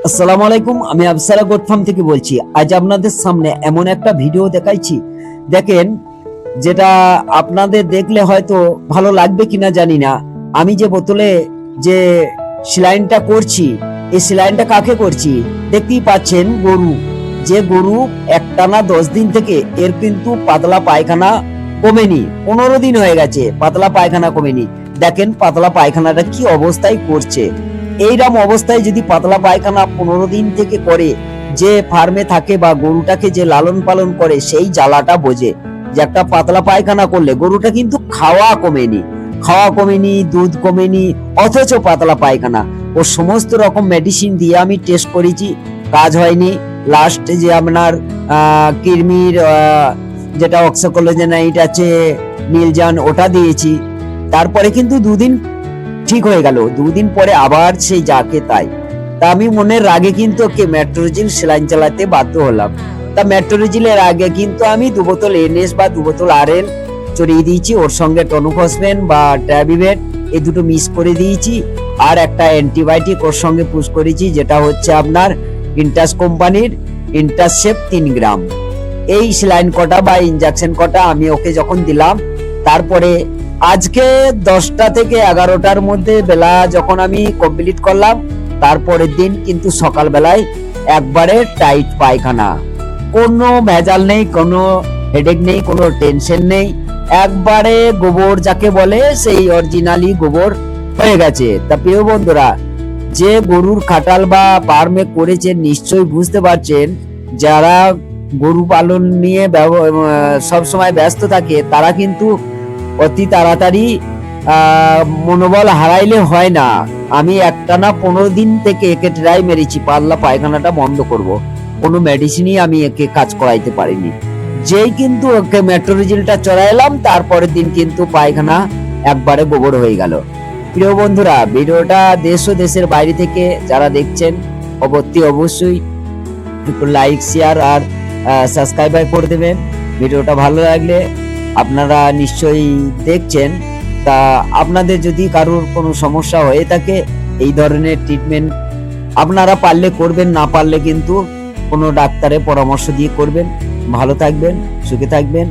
আসসালামু আলাইকুম, আমি আফসারা গোট ফার্ম থেকে বলছি। আজ আপনাদের সামনে এমন একটা ভিডিও দেখাইছি, দেখেন, যেটা আপনাদের দেখলে হয়তো ভালো লাগবে কিনা জানি না। আমি যে বোতলে যে সেলাইনটা করছি, এই সেলাইনটা কাকে করছি দেখতেই পাচ্ছেন। গরু, যে গরু একটানা 10 দিন থেকে এর কিন্তু পাতলা পায়খানা কমেনি, 15 দিন হয়ে গেছে পাতলা পায়খানা কমেনি। দেখেন পাতলা পায়খানাটা কি অবস্থায় করছে। এইরকম অবস্থায় যদি পাতলা পায়খানা 15 দিন থেকে করে, যে ফার্মে থাকে বা গরুটাকে যে লালন পালন করে সেই জ্বালাটা বোঝে যে একটা পাতলা পায়খানা করলে গরুটা কিন্তু খাওয়া কমেনি, দুধ কমেনি, অথচ পাতলা পায়খানা। ও সমস্ত রকম মেডিসিন দিয়ে আমি টেস্ট করেছি, কাজ হয়নি। লাস্ট যে আপনার কৃমির যেটা অক্সাকোলোজেনাইট আছে, নীলজান, ওটা দিয়েছি। তারপরে কিন্তু 2 দিন ঠিক হয়ে গেল, 2 দিন পরে আবার সেই যাকে তাই। তা আমি মনের রাগে কিন্তু ওকে মেট্রোজিল সেলাইন চালাতে বাধ্য হলাম। তা মেট্রোজিলের আগে কিন্তু আমি 2 বোতল এনএস বা 2 বোতল আরএন চড়িয়ে দিয়েছি, ওর সঙ্গে টনুফসফেন বা ট্যাবিভেট এই দুটো মিক্স করে দিয়েছি, আর একটা অ্যান্টিবায়োটিক ওর সঙ্গে পুশ করেছি, যেটা হচ্ছে আপনার ইন্টাস কোম্পানির ইন্টাসেপ 3 গ্রাম। এই সেলাইন কটা বা ইনজেকশন কটা আমি ওকে যখন দিলাম, তারপরে আজকে 10টা থেকে 11টার মধ্যে বেলা যখন আমি কমপ্লিট করলাম, তারপরের দিন কিন্তু সকাল বেলায় একবারে টাইট পায়খানা, কোনো ভেজাল নেই, কোনো হেডেক নেই, কোনো টেনশন নেই, একবারে গোবর যাকে বলে সেই অরিজিনালি গোবর হয়ে গেছে। তা প্রিয় বন্ধুরা, যে গরুর খাটাল বা ফার্মে করেছেন নিশ্চয়ই বুঝতে পারছেন, যারা গরু পালন নিয়ে সব সময় ব্যস্ত থাকে তারা কিন্তু অতি তাড়াতাড়ি মনোবল হারাইলে হয় না। আমি একটানা 15 দিন থেকে একে ট্রাই মেরেছি পাতলা পায়খানাটা বন্ধ করব, কোনো মেডিসিনই আমি একে কাজ করাইতে পারিনি। যেই কিন্তু ওকে মেট্রোজিলটা চড়াইলাম, তারপরের দিন কিন্তু পায়খানা একবারে গোবর হয়ে গেল। প্রিয় বন্ধুরা, ভিডিওটা দেশ ও দেশের বাইরে থেকে যারা দেখছেন অবশ্যই একটু লাইক, শেয়ার আর সাবস্ক্রাইব করে দেবেন। ভিডিওটা ভালো লাগলে, আপনারা নিশ্চয়ই দেখছেন, তা আপনাদের যদি কারোর কোনো সমস্যা হয়ে থাকে এই ধরনের ট্রিটমেন্ট আপনারা পারলে করবেন, না পারলে কিন্তু কোনো ডাক্তারের পরামর্শ দিয়ে করবেন। ভালো থাকবেন, সুখে থাকবেন।